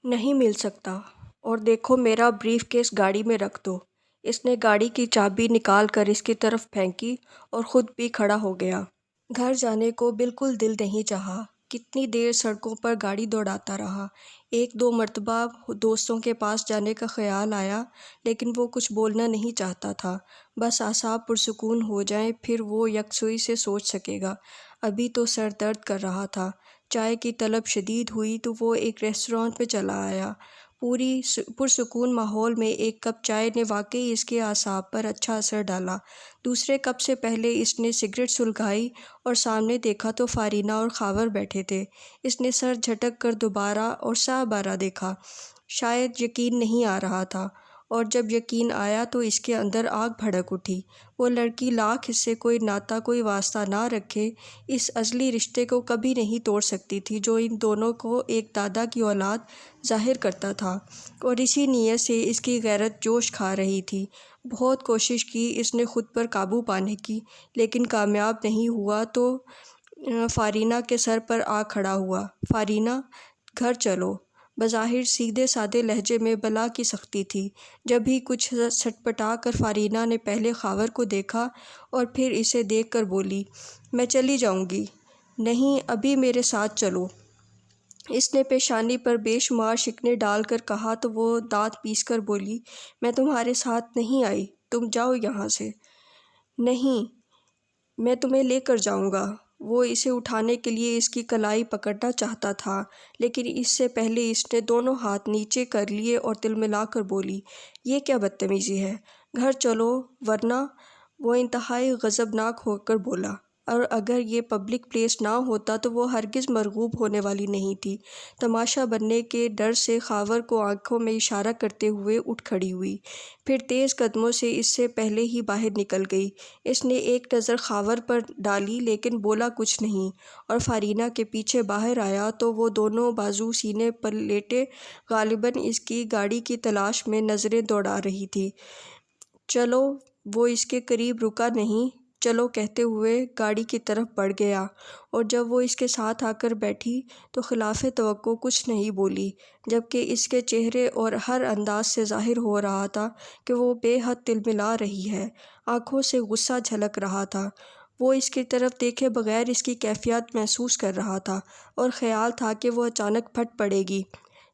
نہیں مل سکتا۔ اور دیکھو میرا بریف کیس گاڑی میں رکھ دو۔ اس نے گاڑی کی چابی نکال کر اس کی طرف پھینکی اور خود بھی کھڑا ہو گیا۔ گھر جانے کو بالکل دل نہیں چاہا۔ کتنی دیر سڑکوں پر گاڑی دوڑاتا رہا۔ ایک دو مرتبہ دوستوں کے پاس جانے کا خیال آیا، لیکن وہ کچھ بولنا نہیں چاہتا تھا۔ بس اعصاب پرسکون ہو جائیں پھر وہ یکسوئی سے سوچ سکے گا۔ ابھی تو سر درد کر رہا تھا۔ چائے کی طلب شدید ہوئی تو وہ ایک ریسٹورانٹ میں چلا آیا۔ پوری پرسکون ماحول میں ایک کپ چائے نے واقعی اس کے اعصاب پر اچھا اثر ڈالا۔ دوسرے کپ سے پہلے اس نے سگریٹ سلگائی اور سامنے دیکھا تو فارینہ اور خاور بیٹھے تھے۔ اس نے سر جھٹک کر دوبارہ اور سہ بارہ دیکھا۔ شاید یقین نہیں آ رہا تھا، اور جب یقین آیا تو اس کے اندر آگ بھڑک اٹھی۔ وہ لڑکی لاکھ اس سے کوئی ناتا کوئی واسطہ نہ رکھے اس ازلی رشتے کو کبھی نہیں توڑ سکتی تھی جو ان دونوں کو ایک دادا کی اولاد ظاہر کرتا تھا، اور اسی نیت سے اس کی غیرت جوش کھا رہی تھی۔ بہت کوشش کی اس نے خود پر قابو پانے کی، لیکن کامیاب نہیں ہوا تو فارینہ کے سر پر آ کھڑا ہوا۔ فارینہ، گھر چلو۔ بظاہر سیدھے سادے لہجے میں بلا کی سختی تھی۔ جب ہی کچھ سٹپٹا کر فارینہ نے پہلے خاور کو دیکھا اور پھر اسے دیکھ کر بولی، میں چلی جاؤں گی۔ نہیں، ابھی میرے ساتھ چلو۔ اس نے پیشانی پر بے شمار شکنیں ڈال کر کہا تو وہ دانت پیس کر بولی، میں تمہارے ساتھ نہیں آئی، تم جاؤ یہاں سے۔ نہیں، میں تمہیں لے کر جاؤں گا۔ وہ اسے اٹھانے کے لیے اس کی کلائی پکڑنا چاہتا تھا، لیکن اس سے پہلے اس نے دونوں ہاتھ نیچے کر لیے اور تلملا کر بولی، یہ کیا بدتمیزی ہے، گھر چلو ورنہ۔ وہ انتہائی غضبناک ہو کر بولا، اور اگر یہ پبلک پلیس نہ ہوتا تو وہ ہرگز مرغوب ہونے والی نہیں تھی۔ تماشا بننے کے ڈر سے خاور کو آنکھوں میں اشارہ کرتے ہوئے اٹھ کھڑی ہوئی، پھر تیز قدموں سے اس سے پہلے ہی باہر نکل گئی۔ اس نے ایک نظر خاور پر ڈالی لیکن بولا کچھ نہیں، اور فارینہ کے پیچھے باہر آیا تو وہ دونوں بازو سینے پر لیٹے غالباً اس کی گاڑی کی تلاش میں نظریں دوڑا رہی تھی۔ چلو، وہ اس کے قریب رکا نہیں، چلو کہتے ہوئے گاڑی کی طرف بڑھ گیا، اور جب وہ اس کے ساتھ آ کر بیٹھی تو خلاف توقع کچھ نہیں بولی، جبکہ اس کے چہرے اور ہر انداز سے ظاہر ہو رہا تھا کہ وہ بے حد تلملا رہی ہے۔ آنکھوں سے غصہ جھلک رہا تھا۔ وہ اس کی طرف دیکھے بغیر اس کی کیفیت محسوس کر رہا تھا، اور خیال تھا کہ وہ اچانک پھٹ پڑے گی،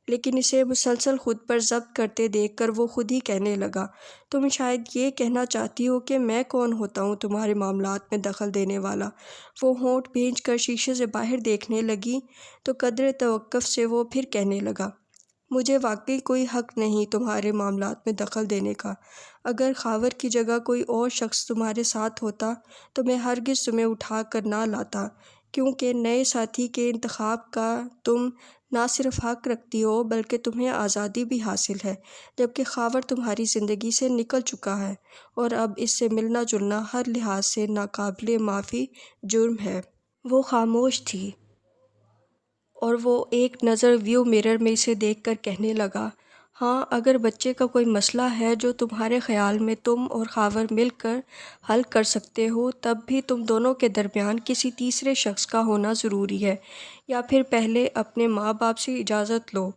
لیکن اسے مسلسل خود پر ضبط کرتے دیکھ کر وہ خود ہی کہنے لگا، تم شاید یہ کہنا چاہتی ہو کہ میں کون ہوتا ہوں تمہارے معاملات میں دخل دینے والا۔ وہ ہونٹ بھینچ کر شیشے سے باہر دیکھنے لگی تو قدرے توقف سے وہ پھر کہنے لگا، مجھے واقعی کوئی حق نہیں تمہارے معاملات میں دخل دینے کا۔ اگر خاور کی جگہ کوئی اور شخص تمہارے ساتھ ہوتا تو میں ہرگز تمہیں اٹھا کر نہ لاتا، کیونکہ نئے ساتھی کے انتخاب کا تم نہ صرف حق رکھتی ہو بلکہ تمہیں آزادی بھی حاصل ہے، جبکہ خاور تمہاری زندگی سے نکل چکا ہے، اور اب اس سے ملنا جلنا ہر لحاظ سے ناقابل معافی جرم ہے۔ وہ خاموش تھی، اور وہ ایک نظر ویو مرر میں اسے دیکھ کر کہنے لگا، ہاں، اگر بچے کا کوئی مسئلہ ہے جو تمہارے خیال میں تم اور خاور مل کر حل کر سکتے ہو، تب بھی تم دونوں کے درمیان کسی تیسرے شخص کا ہونا ضروری ہے، یا پھر پہلے اپنے ماں باپ سے اجازت لو۔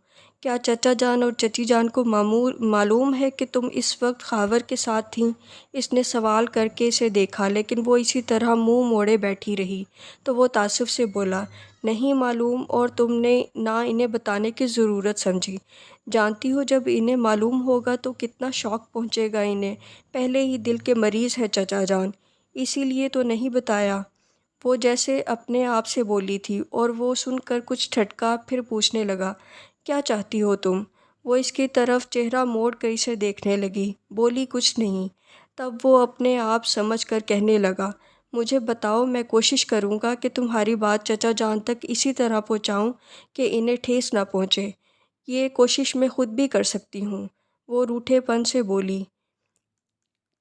کیا چچا جان اور چچی جان کو معلوم ہے کہ تم اس وقت خاور کے ساتھ تھیں؟ اس نے سوال کر کے اسے دیکھا، لیکن وہ اسی طرح منہ موڑے بیٹھی رہی، تو وہ تعصب سے بولا، نہیں معلوم، اور تم نے نہ انہیں بتانے کی ضرورت سمجھی۔ جانتی ہو جب انہیں معلوم ہوگا تو کتنا شوق پہنچے گا انہیں، پہلے ہی دل کے مریض ہیں چچا جان، اسی لیے تو نہیں بتایا۔ وہ جیسے اپنے آپ سے بولی تھی، اور وہ سن کر کچھ ٹھٹکا، پھر پوچھنے لگا، کیا چاہتی ہو تم؟ وہ اس کی طرف چہرہ موڑ کر اسے دیکھنے لگی، بولی کچھ نہیں۔ تب وہ اپنے آپ سمجھ کر کہنے لگا، مجھے بتاؤ، میں کوشش کروں گا کہ تمہاری بات چچا جان تک اسی طرح پہنچاؤں کہ انہیں ٹھیس نہ پہنچے۔ یہ کوشش میں خود بھی کر سکتی ہوں۔ وہ روٹھے پن سے بولی،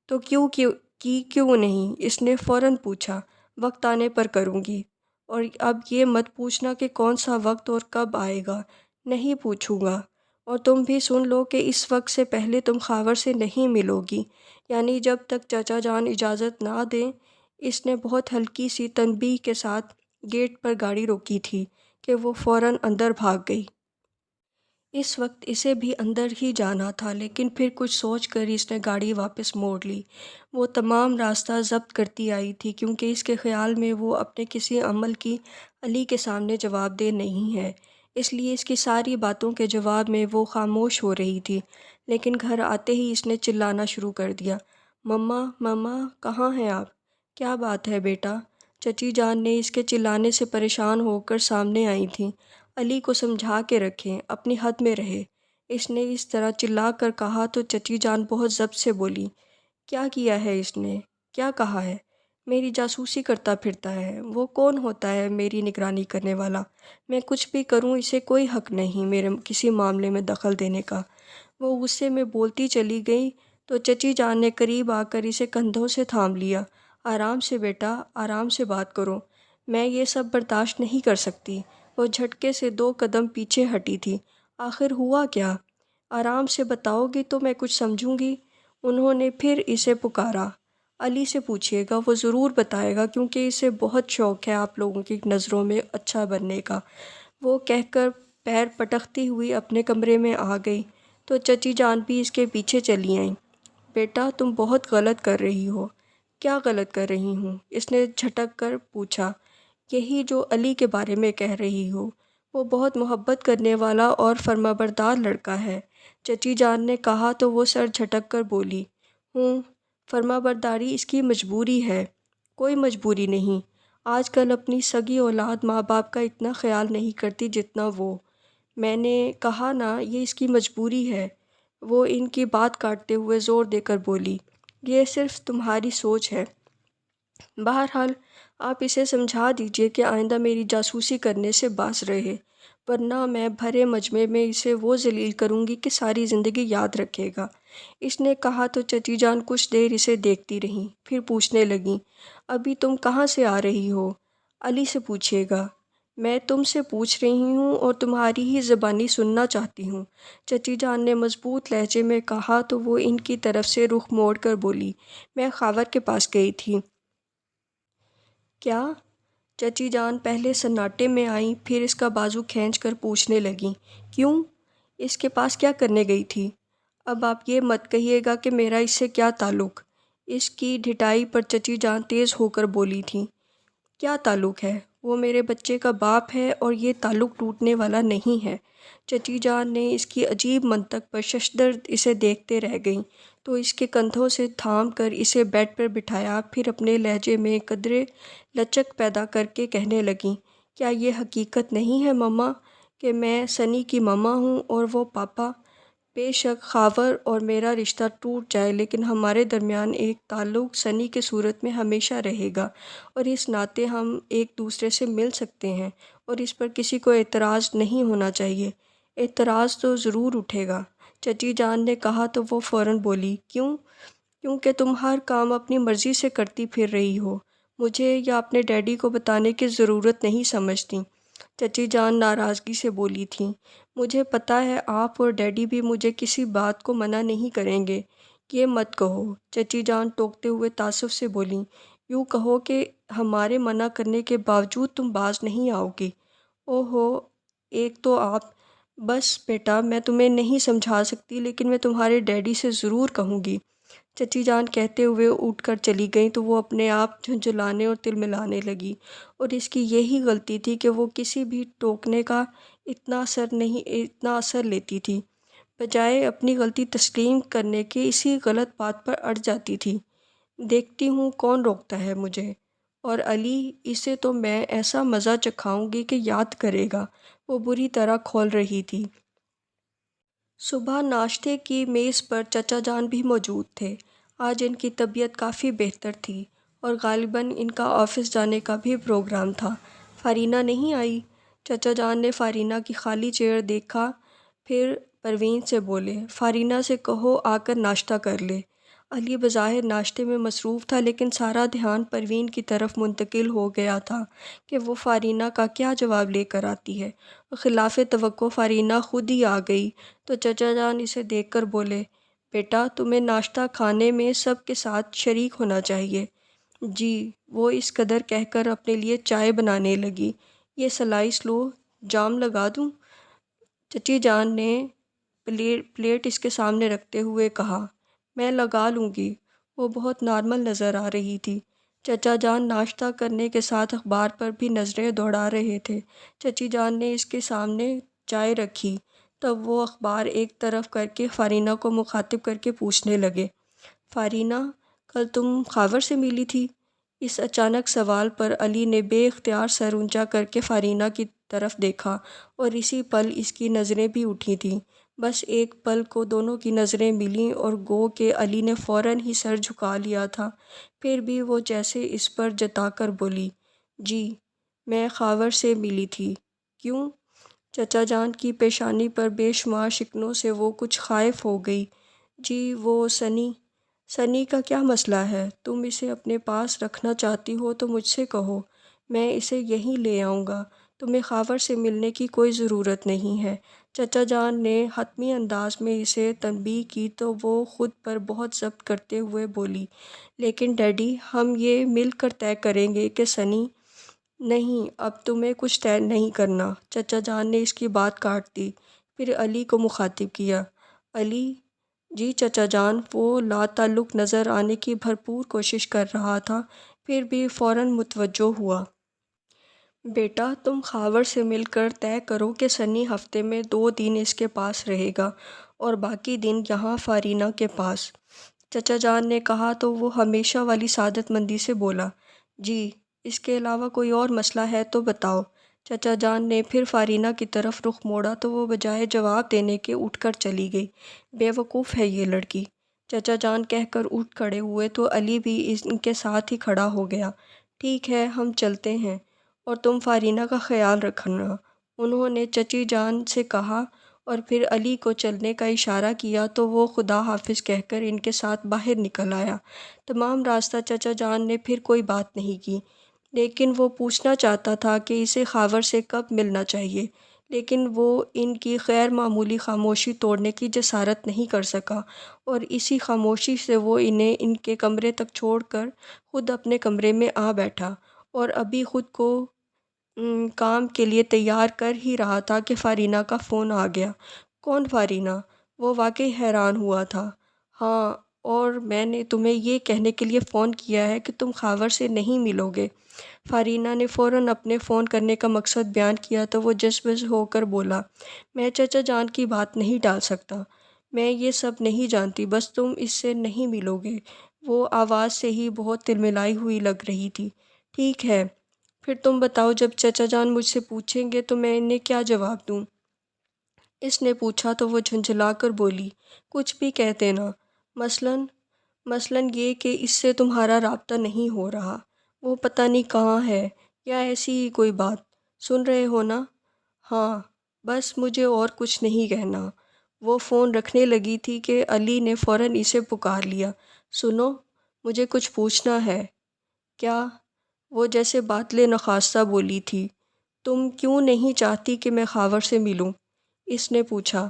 تو کیوں نہیں؟ اس نے فوراً پوچھا، وقت آنے پر کروں گی، اور اب یہ مت پوچھنا کہ کون سا وقت اور کب آئے گا۔ نہیں پوچھوں گا، اور تم بھی سن لو کہ اس وقت سے پہلے تم خاور سے نہیں ملو گی، یعنی جب تک چچا جان اجازت نہ دیں۔ اس نے بہت ہلکی سی تنبیہ کے ساتھ گیٹ پر گاڑی روکی تھی کہ وہ فوراً اندر بھاگ گئی۔ اس وقت اسے بھی اندر ہی جانا تھا، لیکن پھر کچھ سوچ کر اس نے گاڑی واپس موڑ لی۔ وہ تمام راستہ ضبط کرتی آئی تھی کیونکہ اس کے خیال میں وہ اپنے کسی عمل کی علی کے سامنے جواب دہ نہیں ہے، اس لیے اس کی ساری باتوں کے جواب میں وہ خاموش ہو رہی تھی۔ لیکن گھر آتے ہی اس نے چلانا شروع کر دیا، مما مما کہاں ہیں آپ؟ کیا بات ہے بیٹا؟ چچی جان نے اس کے چلانے سے پریشان ہو کر سامنے آئی تھیں۔ علی کو سمجھا کے رکھیں، اپنی حد میں رہے، اس نے اس طرح چلا کر کہا تو چچی جان بہت ضبط سے بولی، کیا کیا ہے اس نے؟ کیا کہا ہے؟ میری جاسوسی کرتا پھرتا ہے۔ وہ کون ہوتا ہے میری نگرانی کرنے والا؟ میں کچھ بھی کروں اسے کوئی حق نہیں میرے کسی معاملے میں دخل دینے کا۔ وہ غصے میں بولتی چلی گئی تو چچی جان نے قریب آ کر اسے کندھوں سے تھام لیا۔ آرام سے بیٹا، آرام سے بات کرو، میں یہ سب برداشت نہیں کر سکتی۔ وہ جھٹکے سے 2 قدم پیچھے ہٹی تھی۔ آخر ہوا کیا؟ آرام سے بتاؤ گی تو میں کچھ سمجھوں گی۔ انہوں نے پھر اسے پکارا، علی سے پوچھیے گا، وہ ضرور بتائے گا کیونکہ اسے بہت شوق ہے آپ لوگوں کی نظروں میں اچھا بننے کا۔ وہ کہہ کر پیر پٹکتی ہوئی اپنے کمرے میں آ گئی تو چچی جان بھی اس کے پیچھے چلی آئیں۔ بیٹا تم بہت غلط کر رہی ہو۔ کیا غلط کر رہی ہوں؟ اس نے جھٹک کر پوچھا۔ یہی جو علی کے بارے میں کہہ رہی ہو، وہ بہت محبت کرنے والا اور فرمانبردار لڑکا ہے، چچی جان نے کہا تو وہ سر جھٹک کر بولی، فرمانبرداری اس کی مجبوری ہے۔ کوئی مجبوری نہیں، آج کل اپنی سگی اولاد ماں باپ کا اتنا خیال نہیں کرتی جتنا وہ۔ میں نے کہا نا یہ اس کی مجبوری ہے۔ وہ ان کی بات کاٹتے ہوئے زور دے کر بولی، یہ صرف تمہاری سوچ ہے۔ بہرحال آپ اسے سمجھا دیجئے کہ آئندہ میری جاسوسی کرنے سے باز رہے، ورنہ میں بھرے مجمع میں اسے وہ ذلیل کروں گی کہ ساری زندگی یاد رکھے گا۔ اس نے کہا تو چچی جان کچھ دیر اسے دیکھتی رہیں، پھر پوچھنے لگیں، ابھی تم کہاں سے آ رہی ہو؟ علی سے پوچھیے گا۔ میں تم سے پوچھ رہی ہوں اور تمہاری ہی زبانی سننا چاہتی ہوں، چچی جان نے مضبوط لہجے میں کہا تو وہ ان کی طرف سے رخ موڑ کر بولی، میں خاور کے پاس گئی تھی۔ کیا؟ چچی جان پہلے سناٹے میں آئیں، پھر اس کا بازو کھینچ کر پوچھنے لگیں، کیوں؟ اس کے پاس کیا کرنے گئی تھی؟ اب آپ یہ مت کہیے گا کہ میرا اس سے کیا تعلق؟ اس کی ڈھٹائی پر چچی جان تیز ہو کر بولی تھیں، کیا تعلق ہے؟ وہ میرے بچے کا باپ ہے اور یہ تعلق ٹوٹنے والا نہیں ہے۔ چچی جان نے اس کی عجیب منطق پر ششدر اسے دیکھتے رہ گئیں تو اس کے کندھوں سے تھام کر اسے بیڈ پر بٹھایا، پھر اپنے لہجے میں قدرے لچک پیدا کر کے کہنے لگیں، کیا یہ حقیقت نہیں ہے مما کہ میں سنی کی مما ہوں اور وہ پاپا؟ بے شک خاور اور میرا رشتہ ٹوٹ جائے لیکن ہمارے درمیان ایک تعلق سنی کی صورت میں ہمیشہ رہے گا، اور اس ناطے ہم ایک دوسرے سے مل سکتے ہیں اور اس پر کسی کو اعتراض نہیں ہونا چاہیے۔ اعتراض تو ضرور اٹھے گا، چچی جان نے کہا تو وہ فوراً بولی، کیوں؟ کیونکہ تم ہر کام اپنی مرضی سے کرتی پھر رہی ہو، مجھے یا اپنے ڈیڈی کو بتانے کی ضرورت نہیں سمجھتی۔ چچی جان ناراضگی سے بولی تھیں، مجھے پتہ ہے آپ اور ڈیڈی بھی مجھے کسی بات کو منع نہیں کریں گے۔ یہ مت کہو، چچی جان ٹوکتے ہوئے تعصب سے بولیں، یوں کہو کہ ہمارے منع کرنے کے باوجود تم باز نہیں آؤ گی۔ اوہو، ایک تو آپ، بس بیٹا میں تمہیں نہیں سمجھا سکتی لیکن میں تمہارے ڈیڈی سے ضرور کہوں گی۔ چچی جان کہتے ہوئے اٹھ کر چلی گئیں تو وہ اپنے آپ جھنجھلانے اور تلملانے لگی، اور اس کی یہی غلطی تھی کہ وہ کسی بھی ٹوکنے کا اتنا اثر لیتی تھی، بجائے اپنی غلطی تسلیم کرنے کے اسی غلط بات پر اڑ جاتی تھی۔ دیکھتی ہوں کون روکتا ہے مجھے، اور علی، اسے تو میں ایسا مزہ چکھاؤں گی کہ یاد کرے گا۔ وہ بری طرح کھول رہی تھی۔ صبح ناشتے کی میز پر چچا جان بھی موجود تھے۔ آج ان کی طبیعت کافی بہتر تھی اور غالباً ان کا آفس جانے کا بھی پروگرام تھا۔ فارینہ نہیں آئی؟ چچا جان نے فارینہ کی خالی چیئر دیکھا، پھر پروین سے بولے، فارینہ سے کہو آ کر ناشتہ کر لے۔ علی بظاہر ناشتے میں مصروف تھا لیکن سارا دھیان پروین کی طرف منتقل ہو گیا تھا کہ وہ فارینہ کا کیا جواب لے کر آتی ہے۔ خلاف توقع فارینہ خود ہی آ گئی تو چچا جان اسے دیکھ کر بولے، بیٹا تمہیں ناشتہ کھانے میں سب کے ساتھ شریک ہونا چاہیے۔ جی، وہ اس قدر کہہ کر اپنے لیے چائے بنانے لگی۔ یہ سلائس لو، جام لگا دوں؟ چچی جان نے پلیٹ اس کے سامنے رکھتے ہوئے کہا، میں لگا لوں گی۔ وہ بہت نارمل نظر آ رہی تھی۔ چچا جان ناشتہ کرنے کے ساتھ اخبار پر بھی نظریں دوڑا رہے تھے۔ چچی جان نے اس کے سامنے چائے رکھی، تب وہ اخبار ایک طرف کر کے فارینہ کو مخاطب کر کے پوچھنے لگے، فارینہ، کل تم خاور سے ملی تھی؟ اس اچانک سوال پر علی نے بے اختیار سر اونچا کر کے فارینہ کی طرف دیکھا، اور اسی پل اس کی نظریں بھی اٹھی تھیں۔ بس ایک پل کو دونوں کی نظریں ملیں اور گو کہ علی نے فوراً ہی سر جھکا لیا تھا، پھر بھی وہ جیسے اس پر جتا کر بولی، جی میں خاور سے ملی تھی۔ کیوں؟ چچا جان کی پیشانی پر بے شمار شکنوں سے وہ کچھ خائف ہو گئی۔ جی وہ سنی کا کیا مسئلہ ہے؟ تم اسے اپنے پاس رکھنا چاہتی ہو تو مجھ سے کہو، میں اسے یہیں لے آؤں گا۔ تمہیں خاور سے ملنے کی کوئی ضرورت نہیں ہے۔ چچا جان نے حتمی انداز میں اسے تنبیہ کی تو وہ خود پر بہت ضبط کرتے ہوئے بولی، لیکن ڈیڈی ہم یہ مل کر طے کریں گے کہ سنی… نہیں، اب تمہیں کچھ طے نہیں کرنا۔ چچا جان نے اس کی بات کاٹ دی، پھر علی کو مخاطب کیا، علی… جی چچا جان۔ وہ لاتعلق نظر آنے کی بھرپور کوشش کر رہا تھا، پھر بھی فوراً متوجہ ہوا۔ بیٹا تم خاور سے مل کر طے کرو کہ سنی ہفتے میں 2 دن اس کے پاس رہے گا اور باقی دن یہاں فارینہ کے پاس۔ چچا جان نے کہا تو وہ ہمیشہ والی سعادت مندی سے بولا، جی اس کے علاوہ کوئی اور مسئلہ ہے تو بتاؤ۔ چچا جان نے پھر فارینہ کی طرف رخ موڑا تو وہ بجائے جواب دینے کے اٹھ کر چلی گئی۔ بے وقوف ہے یہ لڑکی، چچا جان کہہ کر اٹھ کھڑے ہوئے تو علی بھی ان کے ساتھ ہی کھڑا ہو گیا۔ ٹھیک ہے ہم چلتے ہیں، اور تم فارینہ کا خیال رکھنا، انہوں نے چچی جان سے کہا، اور پھر علی کو چلنے کا اشارہ کیا تو وہ خدا حافظ کہہ کر ان کے ساتھ باہر نکل آیا۔ تمام راستہ چچا جان نے پھر کوئی بات نہیں کی، لیکن وہ پوچھنا چاہتا تھا کہ اسے خاور سے کب ملنا چاہیے، لیکن وہ ان کی غیر معمولی خاموشی توڑنے کی جسارت نہیں کر سکا، اور اسی خاموشی سے وہ انہیں ان کے کمرے تک چھوڑ کر خود اپنے کمرے میں آ بیٹھا، اور ابھی خود کو کام کے لیے تیار کر ہی رہا تھا کہ فارینہ کا فون آ گیا۔ کون فارینہ؟ وہ واقعی حیران ہوا تھا۔ ہاں، اور میں نے تمہیں یہ کہنے کے لیے فون کیا ہے کہ تم خاور سے نہیں ملو گے۔ فارینہ نے فوراً اپنے فون کرنے کا مقصد بیان کیا تو وہ جذبز ہو کر بولا، میں چچا جان کی بات نہیں ٹال سکتا، میں یہ سب نہیں جانتی، بس تم اس سے نہیں ملو گے۔ وہ آواز سے ہی بہت تلملائی ہوئی لگ رہی تھی۔ ٹھیک ہے، پھر تم بتاؤ جب چچا جان مجھ سے پوچھیں گے تو میں انہیں کیا جواب دوں؟ اس نے پوچھا تو وہ جھنجھلا کر بولی، کچھ بھی کہہ دینا، مثلاً یہ کہ اس سے تمہارا رابطہ نہیں ہو رہا، وہ پتہ نہیں کہاں ہے، یا ایسی ہی کوئی بات۔ سن رہے ہو نا؟ ہاں، بس مجھے اور کچھ نہیں کہنا۔ وہ فون رکھنے لگی تھی کہ علی نے فوراً اسے پکار لیا، سنو، مجھے کچھ پوچھنا ہے۔ کیا؟ وہ جیسے باطلِ نخواستہ بولی تھی، تم کیوں نہیں چاہتی کہ میں خاور سے ملوں؟ اس نے پوچھا۔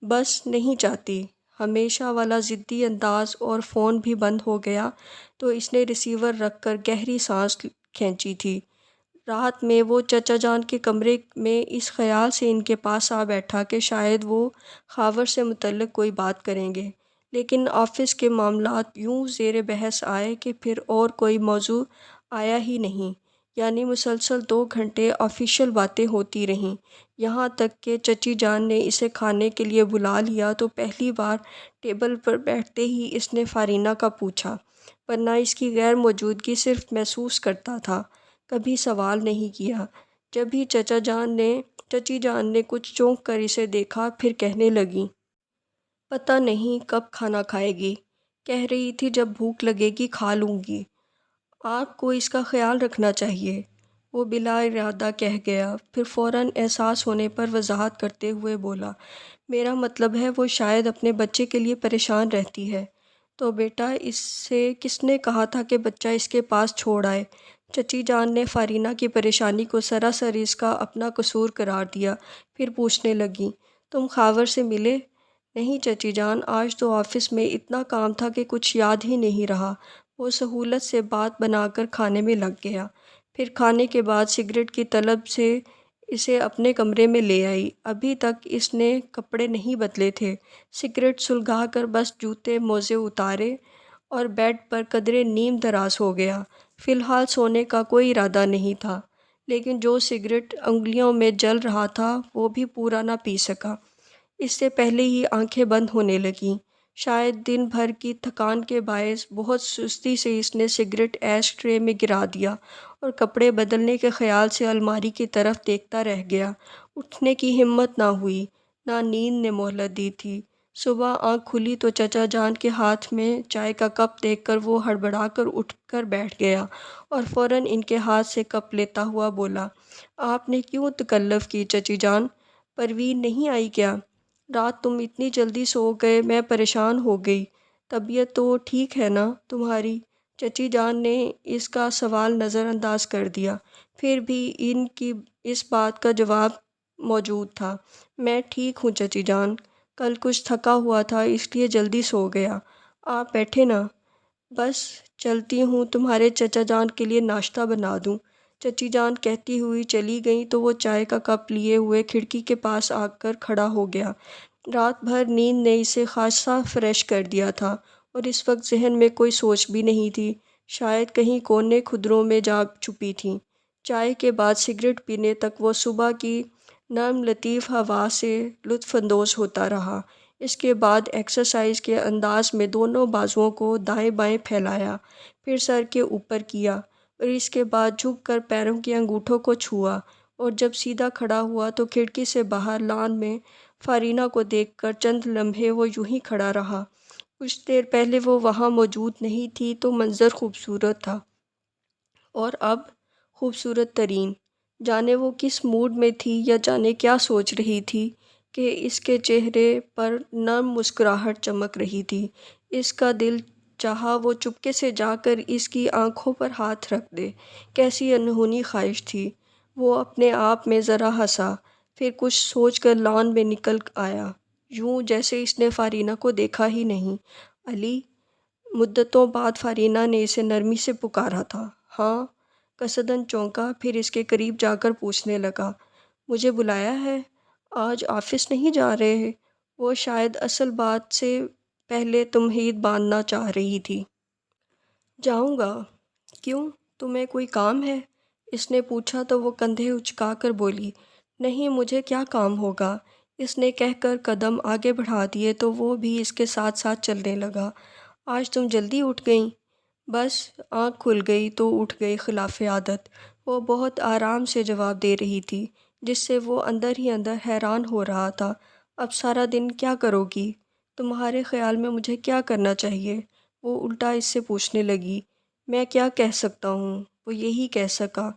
بس نہیں چاہتی، ہمیشہ والا ضدی انداز، اور فون بھی بند ہو گیا تو اس نے ریسیور رکھ کر گہری سانس کھینچی تھی۔ رات میں وہ چچا جان کے کمرے میں اس خیال سے ان کے پاس آ بیٹھا کہ شاید وہ خاور سے متعلق کوئی بات کریں گے، لیکن آفس کے معاملات یوں زیر بحث آئے کہ پھر اور کوئی موضوع آیا ہی نہیں، یعنی مسلسل 2 گھنٹے آفیشیل باتیں ہوتی رہیں، یہاں تک کہ چچی جان نے اسے کھانے کے لیے بلا لیا تو پہلی بار ٹیبل پر بیٹھتے ہی اس نے فارینہ کا پوچھا، ورنہ اس کی غیر موجودگی صرف محسوس کرتا تھا، کبھی سوال نہیں کیا۔ جب ہی چچی جان نے کچھ چونک کر اسے دیکھا، پھر کہنے لگیں، پتہ نہیں کب کھانا کھائے گی، کہہ رہی تھی جب بھوک لگے گی کھا لوں گی، آپ کو اس کا خیال رکھنا چاہیے۔ وہ بلا ارادہ کہہ گیا، پھر فوراً احساس ہونے پر وضاحت کرتے ہوئے بولا، میرا مطلب ہے وہ شاید اپنے بچے کے لیے پریشان رہتی ہے۔ تو بیٹا اس سے کس نے کہا تھا کہ بچہ اس کے پاس چھوڑ آئے؟ چچی جان نے فارینہ کی پریشانی کو سراسر اس کا اپنا قصور قرار دیا، پھر پوچھنے لگیں، تم خاور سے ملے؟ نہیں چچی جان، آج تو آفس میں اتنا کام تھا کہ کچھ یاد ہی نہیں رہا۔ وہ سہولت سے بات بنا کر کھانے میں لگ گیا، پھر کھانے کے بعد سگریٹ کی طلب سے اسے اپنے کمرے میں لے آئی۔ ابھی تک اس نے کپڑے نہیں بدلے تھے۔ سگریٹ سلگا کر بس جوتے موزے اتارے اور بیڈ پر قدرے نیم دراز ہو گیا۔ فی الحال سونے کا کوئی ارادہ نہیں تھا، لیکن جو سگریٹ انگلیوں میں جل رہا تھا وہ بھی پورا نہ پی سکا۔ اس سے پہلے ہی آنکھیں بند ہونے لگیں۔ شاید دن بھر کی تھکان کے باعث بہت سستی سے اس نے سگریٹ ایش ٹرے میں گرا دیا اور کپڑے بدلنے کے خیال سے الماری کی طرف دیکھتا رہ گیا۔ اٹھنے کی ہمت نہ ہوئی، نہ نیند نے مہلت دی تھی۔ صبح آنکھ کھلی تو چچا جان کے ہاتھ میں چائے کا کپ دیکھ کر وہ ہڑبڑا کر اٹھ کر بیٹھ گیا اور فوراً ان کے ہاتھ سے کپ لیتا ہوا بولا، آپ نے کیوں تکلف کی چچی جان؟ پروین نہیں آئی کیا؟ رات تم اتنی جلدی سو گئے، میں پریشان ہو گئی۔ طبیعت تو ٹھیک ہے نا تمہاری؟ چچی جان نے اس کا سوال نظر انداز کر دیا، پھر بھی ان کی اس بات کا جواب موجود تھا۔ میں ٹھیک ہوں چچی جان، کل کچھ تھکا ہوا تھا اس لیے جلدی سو گیا۔ آپ بیٹھے نا، بس چلتی ہوں، تمہارے چچا جان کے لیے ناشتہ بنا دوں۔ چچی جان کہتی ہوئی چلی گئیں تو وہ چائے کا کپ لیے ہوئے کھڑکی کے پاس آ کر کھڑا ہو گیا۔ رات بھر نیند نے اسے خاصا فریش کر دیا تھا اور اس وقت ذہن میں کوئی سوچ بھی نہیں تھی، شاید کہیں کونے خدروں میں جا چھپی تھی۔ چائے کے بعد سگریٹ پینے تک وہ صبح کی نرم لطیف ہوا سے لطف اندوز ہوتا رہا۔ اس کے بعد ایکسرسائز کے انداز میں دونوں بازوؤں کو دائیں بائیں پھیلایا، پھر سر کے اوپر کیا اور اس کے بعد جھک کر پیروں کے انگوٹھوں کو چھوا، اور جب سیدھا کھڑا ہوا تو کھڑکی سے باہر لان میں فارینہ کو دیکھ کر چند لمحے وہ یوں ہی کھڑا رہا۔ کچھ دیر پہلے وہ وہاں موجود نہیں تھی تو منظر خوبصورت تھا، اور اب خوبصورت ترین۔ جانے وہ کس موڈ میں تھی یا جانے کیا سوچ رہی تھی کہ اس کے چہرے پر نرم مسکراہٹ چمک رہی تھی۔ اس کا دل چاہا وہ چپکے سے جا کر اس کی آنکھوں پر ہاتھ رکھ دے۔ کیسی انہونی خواہش تھی۔ وہ اپنے آپ میں ذرا ہنسا، پھر کچھ سوچ کر لان میں نکل آیا، یوں جیسے اس نے فارینہ کو دیکھا ہی نہیں۔ علی؟ مدتوں بعد فارینہ نے اسے نرمی سے پکارا تھا۔ ہاں؟ قصداً چونکا، پھر اس کے قریب جا کر پوچھنے لگا، مجھے بلایا ہے؟ آج آفس نہیں جا رہے؟ وہ شاید اصل بات سے پہلے تمہید باندھنا چاہ رہی تھی۔ جاؤں گا۔ کیوں؟ تمہیں کوئی کام ہے؟ اس نے پوچھا تو وہ کندھے اچکا کر بولی، نہیں، مجھے کیا کام ہوگا؟ اس نے کہہ کر قدم آگے بڑھا دیے تو وہ بھی اس کے ساتھ ساتھ چلنے لگا۔ آج تم جلدی اٹھ گئیں؟ بس آنکھ کھل گئی تو اٹھ گئی خلاف عادت، وہ بہت آرام سے جواب دے رہی تھی، جس سے وہ اندر ہی اندر حیران ہو رہا تھا۔ اب سارا دن کیا کرو گی؟ تمہارے خیال میں مجھے کیا کرنا چاہیے؟ وہ الٹا اس سے پوچھنے لگی۔ میں کیا کہہ سکتا ہوں؟ وہ یہی کہہ سکا۔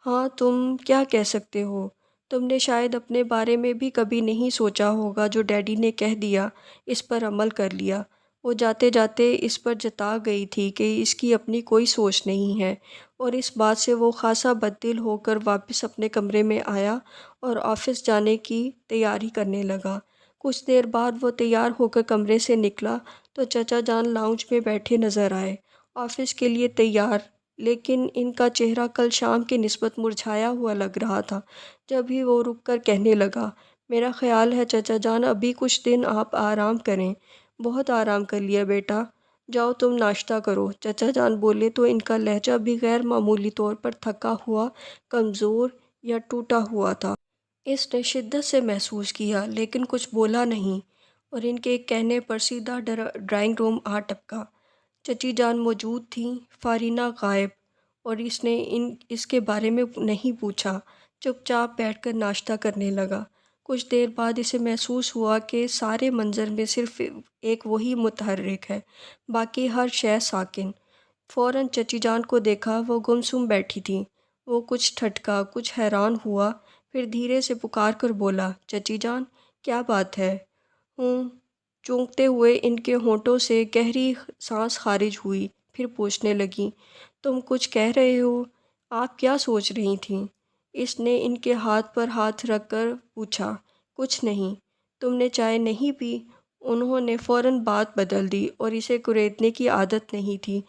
ہاں، تم کیا کہہ سکتے ہو؟ تم نے شاید اپنے بارے میں بھی کبھی نہیں سوچا ہوگا، جو ڈیڈی نے کہہ دیا اس پر عمل کر لیا۔ وہ جاتے جاتے اس پر جتا گئی تھی کہ اس کی اپنی کوئی سوچ نہیں ہے، اور اس بات سے وہ خاصا بددل ہو کر واپس اپنے کمرے میں آیا اور آفس جانے کی تیاری کرنے لگا۔ کچھ دیر بعد وہ تیار ہو کر کمرے سے نکلا تو چچا جان لاؤنج میں بیٹھے نظر آئے، آفس کے لیے تیار، لیکن ان کا چہرہ کل شام کی نسبت مرجھایا ہوا لگ رہا تھا۔ جب ہی وہ رک کر کہنے لگا، میرا خیال ہے چچا جان ابھی کچھ دن آپ آرام کریں۔ بہت آرام کر لیا بیٹا، جاؤ تم ناشتہ کرو۔ چچا جان بولے تو ان کا لہجہ بھی غیر معمولی طور پر تھکا ہوا، کمزور یا ٹوٹا ہوا تھا۔ اس نے شدت سے محسوس کیا لیکن کچھ بولا نہیں، اور ان کے کہنے پر سیدھا ڈرائنگ روم آ ٹپکا۔ چچی جان موجود تھیں، فارینہ غائب، اور اس نے اس کے بارے میں نہیں پوچھا، چپ چاپ بیٹھ کر ناشتہ کرنے لگا۔ کچھ دیر بعد اسے محسوس ہوا کہ سارے منظر میں صرف ایک وہی متحرک ہے، باقی ہر شے ساکن۔ فوراً چچی جان کو دیکھا، وہ گمسم بیٹھی تھیں۔ وہ کچھ ٹھٹکا، کچھ حیران ہوا، پھر دھیرے سے پکار کر بولا، چچی جان، کیا بات ہے؟ ہوں۔ چونکتے ہوئے ان کے ہونٹوں سے گہری سانس خارج ہوئی، پھر پوچھنے لگیں، تم کچھ کہہ رہے ہو؟ آپ کیا سوچ رہی تھیں؟ اس نے ان کے ہاتھ پر ہاتھ رکھ کر پوچھا۔ کچھ نہیں۔ تم نے چائے نہیں پی؟ انہوں نے فوراً بات بدل دی، اور اسے کریدنے کی عادت نہیں تھی،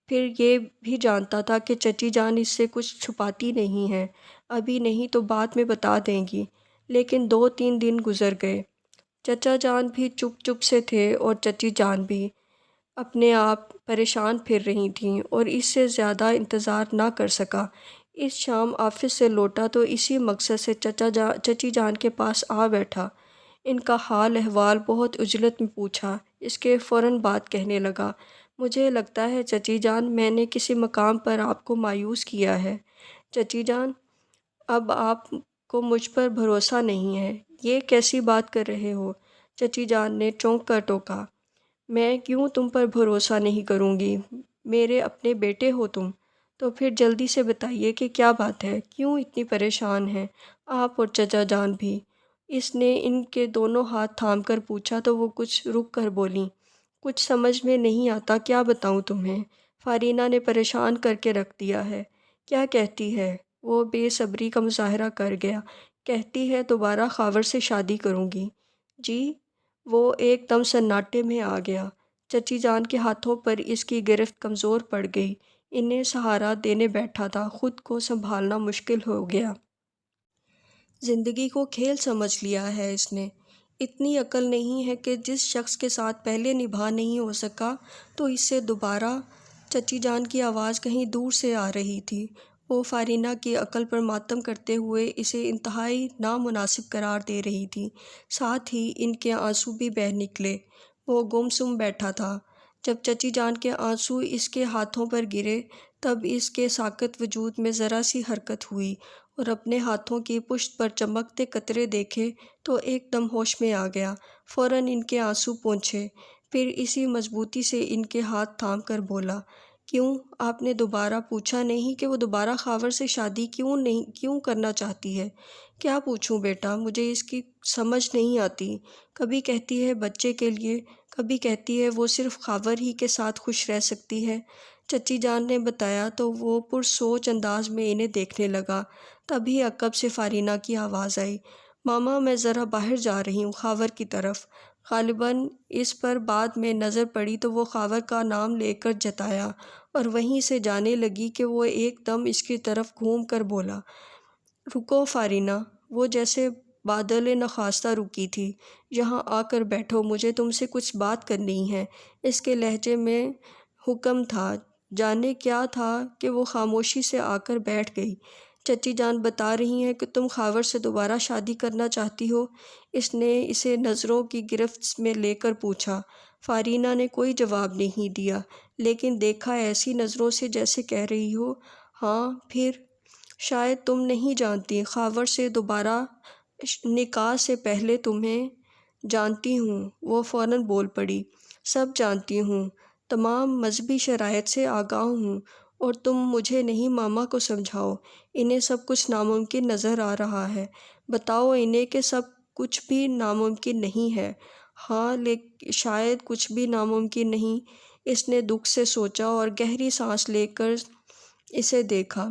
پھر یہ بھی جانتا تھا کہ چچی جان اس سے کچھ چھپاتی نہیں ہیں۔ ابھی نہیں تو بعد میں بتا دیں گی۔ لیکن 2-3 دن گزر گئے۔ چچا جان بھی چپ چپ سے تھے اور چچی جان بھی اپنے آپ پریشان پھر رہی تھیں اور اس سے زیادہ انتظار نہ کر سکا۔ اس شام آفس سے لوٹا تو اسی مقصد سے چچی جان کے پاس آ بیٹھا۔ ان کا حال احوال بہت عجلت میں پوچھا۔ اس کے فوراً بات کہنے لگا، مجھے لگتا ہے چچی جان میں نے کسی مقام پر آپ کو مایوس کیا ہے۔ چچی جان، اب آپ کو مجھ پر بھروسہ نہیں ہے، یہ کیسی بات کر رہے ہو؟ چچی جان نے چونک کر ٹوکا۔ میں کیوں تم پر بھروسہ نہیں کروں گی؟ میرے اپنے بیٹے ہو تم۔ تو پھر جلدی سے بتائیے کہ کیا بات ہے، کیوں اتنی پریشان ہیں آپ اور چچا جان بھی؟ اس نے ان کے دونوں ہاتھ تھام کر پوچھا تو وہ کچھ رک کر بولیں، کچھ سمجھ میں نہیں آتا، کیا بتاؤں تمہیں؟ فارینہ نے پریشان کر کے رکھ دیا ہے۔ کیا کہتی ہے؟ وہ بے صبری کا مظاہرہ کر گیا۔ کہتی ہے دوبارہ خاور سے شادی کروں گی۔ جی؟ وہ ایک دم سناٹے میں آ گیا۔ چچی جان کے ہاتھوں پر اس کی گرفت کمزور پڑ گئی۔ انہیں سہارا دینے بیٹھا تھا، خود کو سنبھالنا مشکل ہو گیا۔ زندگی کو کھیل سمجھ لیا ہے اس نے۔ اتنی عقل نہیں ہے کہ جس شخص کے ساتھ پہلے نبھا نہیں ہو سکا تو اس سے دوبارہ۔ چچی جان کی آواز کہیں دور سے آ رہی تھی۔ وہ فارینہ کی عقل پر ماتم کرتے ہوئے اسے انتہائی نامناسب قرار دے رہی تھی۔ ساتھ ہی ان کے آنسو بھی بہہ نکلے۔ وہ گم سم بیٹھا تھا۔ جب چچی جان کے آنسو اس کے ہاتھوں پر گرے تب اس کے ساکت وجود میں ذرا سی حرکت ہوئی اور اپنے ہاتھوں کی پشت پر چمکتے قطرے دیکھے تو ایک دم ہوش میں آ گیا۔ فوراً ان کے آنسو پونچھے، پھر اسی مضبوطی سے ان کے ہاتھ تھام کر بولا، کیوں آپ نے دوبارہ پوچھا نہیں کہ وہ دوبارہ خاور سے شادی کیوں کرنا چاہتی ہے؟ کیا پوچھوں بیٹا، مجھے اس کی سمجھ نہیں آتی۔ کبھی کہتی ہے بچے کے لیے، کبھی کہتی ہے وہ صرف خاور ہی کے ساتھ خوش رہ سکتی ہے۔ چچی جان نے بتایا تو وہ پرسوچ انداز میں انہیں دیکھنے لگا۔ تبھی عقب سے فارینہ کی آواز آئی، ماما میں ذرا باہر جا رہی ہوں، خاور کی طرف۔ غالباً اس پر بعد میں نظر پڑی تو وہ خاور کا نام لے کر جتایا اور وہیں سے جانے لگی کہ وہ ایک دم اس کی طرف گھوم کر بولا، رکو فارینہ۔ وہ جیسے بادل نخواستہ رکی تھی، یہاں آ کر بیٹھو، مجھے تم سے کچھ بات کرنی ہے۔ اس کے لہجے میں حکم تھا، جانے کیا تھا کہ وہ خاموشی سے آ کر بیٹھ گئی۔ چچی جان بتا رہی ہیں کہ تم خاور سے دوبارہ شادی کرنا چاہتی ہو؟ اس نے اسے نظروں کی گرفت میں لے کر پوچھا۔ فارینہ نے کوئی جواب نہیں دیا، لیکن دیکھا ایسی نظروں سے جیسے کہہ رہی ہو، ہاں پھر؟ شاید تم نہیں جانتی، خاور سے دوبارہ نکاح سے پہلے تمہیں جانتی ہوں۔ وہ فوراً بول پڑی، سب جانتی ہوں، تمام مذہبی شرائط سے آگاہ ہوں، اور تم مجھے نہیں ماما کو سمجھاؤ، انہیں سب کچھ ناممکن نظر آ رہا ہے۔ بتاؤ انہیں کہ سب کچھ بھی ناممکن نہیں ہے۔ ہاں لیکن شاید کچھ بھی ناممکن نہیں۔ اس نے دکھ سے سوچا اور گہری سانس لے کر اسے دیکھا۔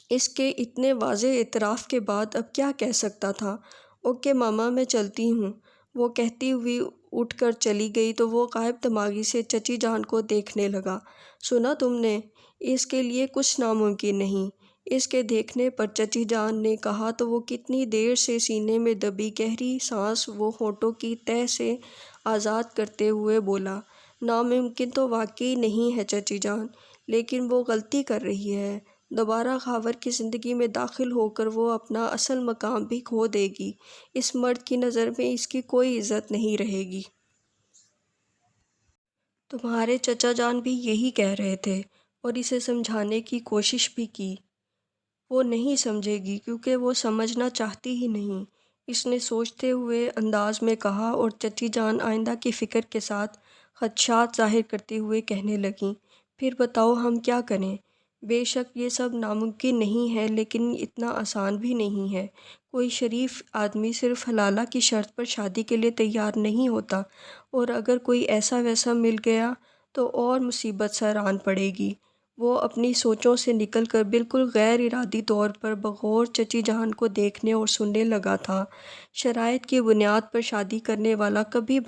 اس کے اتنے واضح اعتراف کے بعد اب کیا کہہ سکتا تھا؟ اوکے ماما، میں چلتی ہوں۔ وہ کہتی ہوئی اٹھ کر چلی گئی تو وہ غائب دماغی سے چچی جان کو دیکھنے لگا۔ سنا تم نے؟ اس کے لیے کچھ ناممکن نہیں۔ اس کے دیکھنے پر چچی جان نے کہا تو وہ کتنی دیر سے سینے میں دبی گہری سانس وہ ہونٹوں کی تہ سے آزاد کرتے ہوئے بولا، ناممکن تو واقعی نہیں ہے چچی جان، لیکن وہ غلطی کر رہی ہے۔ دوبارہ خاور کی زندگی میں داخل ہو کر وہ اپنا اصل مقام بھی کھو دے گی۔ اس مرد کی نظر میں اس کی کوئی عزت نہیں رہے گی۔ تمہارے چچا جان بھی یہی کہہ رہے تھے اور اسے سمجھانے کی کوشش بھی کی۔ وہ نہیں سمجھے گی کیونکہ وہ سمجھنا چاہتی ہی نہیں، اس نے سوچتے ہوئے انداز میں کہا، اور چچی جان آئندہ کی فکر کے ساتھ خدشات ظاہر کرتے ہوئے کہنے لگیں، پھر بتاؤ ہم کیا کریں؟ بے شک یہ سب ناممکن نہیں ہے، لیکن اتنا آسان بھی نہیں ہے۔ کوئی شریف آدمی صرف حلالہ کی شرط پر شادی کے لیے تیار نہیں ہوتا، اور اگر کوئی ایسا ویسا مل گیا تو اور مصیبت سر آن پڑے گی۔ وہ اپنی سوچوں سے نکل کر بالکل غیر ارادی طور پر بغور چچی جان کو دیکھنے اور سننے لگا تھا۔ شرائط کی بنیاد پر شادی کرنے والا کبھی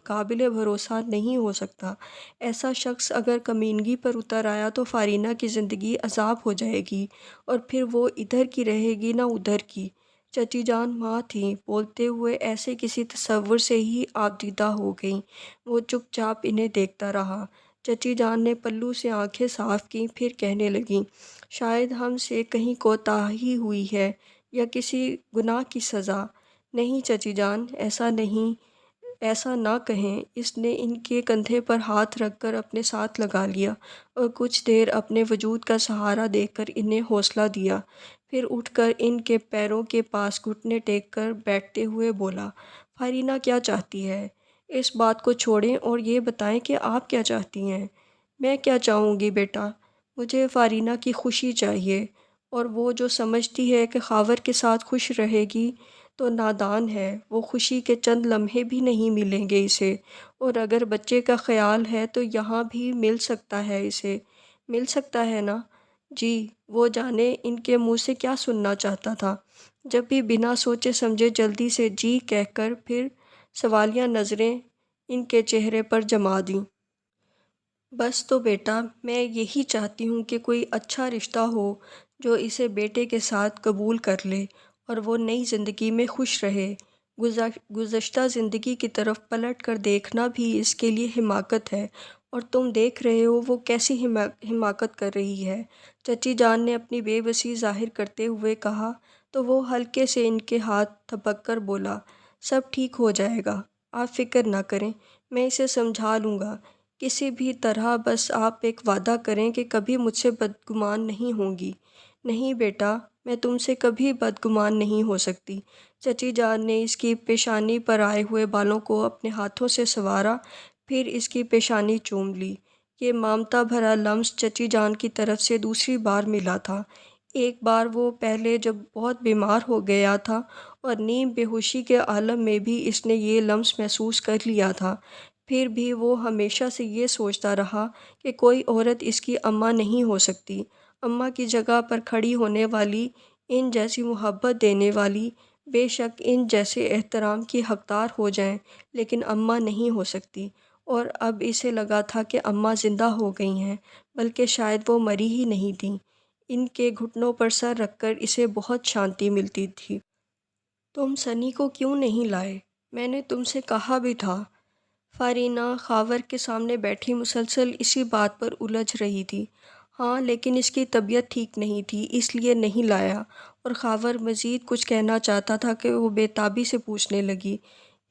قابل بھروسہ نہیں ہو سکتا۔ ایسا شخص اگر کمینگی پر اتر آیا تو فارینہ کی زندگی عذاب ہو جائے گی، اور پھر وہ ادھر کی رہے گی نہ ادھر کی۔ چچی جان ماں تھیں، بولتے ہوئے ایسے کسی تصور سے ہی آبدیدہ ہو گئیں۔ وہ چپ چاپ انہیں دیکھتا رہا۔ چچی جان نے پلو سے آنکھیں صاف کیں، پھر کہنے لگیں، شاید ہم سے کہیں کوتاہی ہوئی ہے یا کسی گناہ کی سزا۔ نہیں چچی جان، ایسا نہیں، ایسا نہ کہیں۔ اس نے ان کے کندھے پر ہاتھ رکھ کر اپنے ساتھ لگا لیا اور کچھ دیر اپنے وجود کا سہارا دے کر انہیں حوصلہ دیا، پھر اٹھ کر ان کے پیروں کے پاس گھٹنے ٹیک کر بیٹھتے ہوئے بولا، فارینہ کیا چاہتی ہے؟ اس بات کو چھوڑیں اور یہ بتائیں کہ آپ کیا چاہتی ہیں؟ میں کیا چاہوں گی بیٹا؟ مجھے فارینہ کی خوشی چاہیے، اور وہ جو سمجھتی ہے کہ خاور کے ساتھ خوش رہے گی تو نادان ہے۔ وہ خوشی کے چند لمحے بھی نہیں ملیں گے اسے، اور اگر بچے کا خیال ہے تو یہاں بھی مل سکتا ہے اسے، مل سکتا ہے نا؟ جی۔ وہ جانے ان کے منہ سے کیا سننا چاہتا تھا، جب بھی بنا سوچے سمجھے جلدی سے جی کہہ کر پھر سوالیہ نظریں ان کے چہرے پر جما دیں۔ بس تو بیٹا، میں یہی چاہتی ہوں کہ کوئی اچھا رشتہ ہو جو اسے بیٹے کے ساتھ قبول کر لے اور وہ نئی زندگی میں خوش رہے۔ گزشتہ زندگی کی طرف پلٹ کر دیکھنا بھی اس کے لیے حماقت ہے، اور تم دیکھ رہے ہو وہ کیسی حماقت کر رہی ہے۔ چچی جان نے اپنی بے بسی ظاہر کرتے ہوئے کہا تو وہ ہلکے سے ان کے ہاتھ تھپک کر بولا، سب ٹھیک ہو جائے گا، آپ فکر نہ کریں، میں اسے سمجھا لوں گا کسی بھی طرح۔ بس آپ ایک وعدہ کریں کہ کبھی مجھ سے بدگمان نہیں ہوں گی۔ نہیں بیٹا، میں تم سے کبھی بدگمان نہیں ہو سکتی۔ چچی جان نے اس کی پیشانی پر آئے ہوئے بالوں کو اپنے ہاتھوں سے سنوارا، پھر اس کی پیشانی چوم لی۔ یہ ممتا بھرا لمس چچی جان کی طرف سے دوسری بار ملا تھا۔ ایک بار وہ پہلے جب بہت بیمار ہو گیا تھا اور نیم بے ہوشی کے عالم میں بھی اس نے یہ لمس محسوس کر لیا تھا۔ پھر بھی وہ ہمیشہ سے یہ سوچتا رہا کہ کوئی عورت اس کی اماں نہیں ہو سکتی۔ اماں کی جگہ پر کھڑی ہونے والی، ان جیسی محبت دینے والی، بے شک ان جیسے احترام کی حقدار ہو جائیں، لیکن اماں نہیں ہو سکتی۔ اور اب اسے لگا تھا کہ اماں زندہ ہو گئی ہیں، بلکہ شاید وہ مری ہی نہیں تھیں۔ ان کے گھٹنوں پر سر رکھ کر اسے بہت شانتی ملتی تھی۔ تم سنی کو کیوں نہیں لائے؟ میں نے تم سے کہا بھی تھا۔ فارینہ خاور کے سامنے بیٹھی مسلسل اسی بات پر الجھ رہی تھی۔ ہاں، لیکن اس کی طبیعت ٹھیک نہیں تھی، اس لیے نہیں لایا۔ اور خاور مزید کچھ کہنا چاہتا تھا کہ وہ بے تابی سے پوچھنے لگی،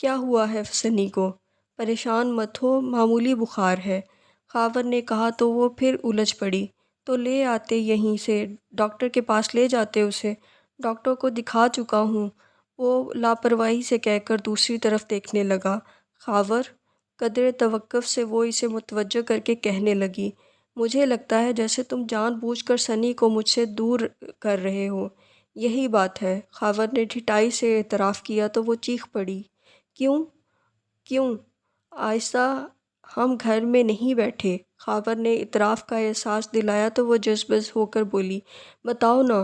کیا ہوا ہے سنی کو؟ پریشان مت ہو، معمولی بخار ہے، خاور نے کہا تو وہ پھر الجھ پڑی۔ تو لے آتے یہیں سے، ڈاکٹر کے پاس لے جاتے اسے، ڈاکٹر کو دکھا چکا ہوں، وہ لاپرواہی سے کہہ کر دوسری طرف دیکھنے لگا۔ خاور، قدرے توقف سے وہ اسے متوجہ کر کے کہنے لگی، مجھے لگتا ہے جیسے تم جان بوجھ کر سنی کو مجھ سے دور کر رہے ہو۔ یہی بات ہے، خاور نے ڈھٹائی سے اعتراف کیا تو وہ چیخ پڑی، کیوں؟ کیوں؟ آہستہ، ہم گھر میں نہیں بیٹھے۔ خاور نے اعتراف کا احساس دلایا تو وہ جذبز ہو کر بولی، بتاؤ نا۔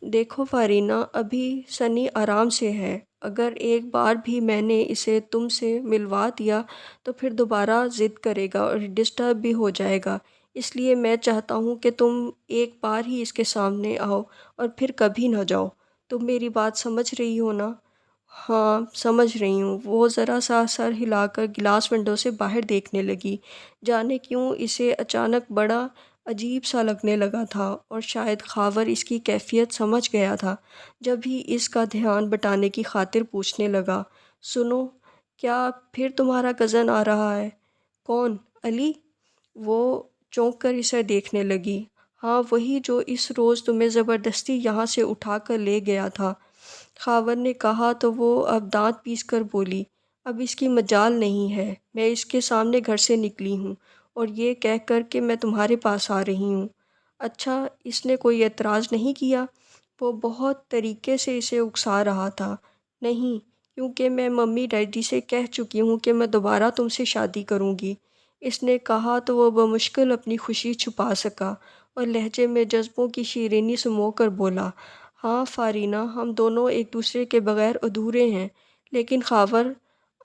دیکھو فارینہ، ابھی سنی آرام سے ہے، اگر ایک بار بھی میں نے اسے تم سے ملوا دیا تو پھر دوبارہ ضد کرے گا اور ڈسٹرب بھی ہو جائے گا، اس لیے میں چاہتا ہوں کہ تم ایک بار ہی اس کے سامنے آؤ اور پھر کبھی نہ جاؤ۔ تم میری بات سمجھ رہی ہو نا؟ ہاں، سمجھ رہی ہوں۔ وہ ذرا سا سر ہلا کر گلاس ونڈو سے باہر دیکھنے لگی۔ جانے کیوں اسے اچانک بڑا عجیب سا لگنے لگا تھا، اور شاید خاور اس کی کیفیت سمجھ گیا تھا، جب ہی اس کا دھیان بٹانے کی خاطر پوچھنے لگا، سنو، کیا پھر تمہارا کزن آ رہا ہے؟ کون، علی؟ وہ چونک کر اسے دیکھنے لگی۔ ہاں، وہی جو اس روز تمہیں زبردستی یہاں سے اٹھا کر لے گیا تھا، خاور نے کہا تو وہ اب دانت پیس کر بولی، اب اس کی مجال نہیں ہے، میں اس کے سامنے گھر سے نکلی ہوں اور یہ کہہ کر کہ میں تمہارے پاس آ رہی ہوں۔ اچھا، اس نے کوئی اعتراض نہیں کیا؟ وہ بہت طریقے سے اسے اکسا رہا تھا۔ نہیں، کیونکہ میں ممی ڈیڈی سے کہہ چکی ہوں کہ میں دوبارہ تم سے شادی کروں گی۔ اس نے کہا تو وہ بمشکل اپنی خوشی چھپا سکا اور لہجے میں جذبوں کی شیرینی سمو کر بولا، ہاں فارینہ، ہم دونوں ایک دوسرے کے بغیر ادھورے ہیں، لیکن خاور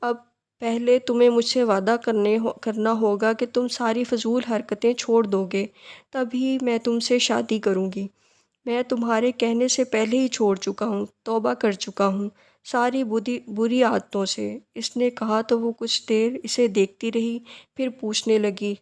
اب پہلے تمہیں مجھ سے وعدہ کرنا ہوگا کہ تم ساری فضول حرکتیں چھوڑ دو گے، تب ہی میں تم سے شادی کروں گی۔ میں تمہارے کہنے سے پہلے ہی چھوڑ چکا ہوں، توبہ کر چکا ہوں ساری بری عادتوں سے۔ اس نے کہا تو وہ کچھ دیر اسے دیکھتی رہی، پھر پوچھنے لگی،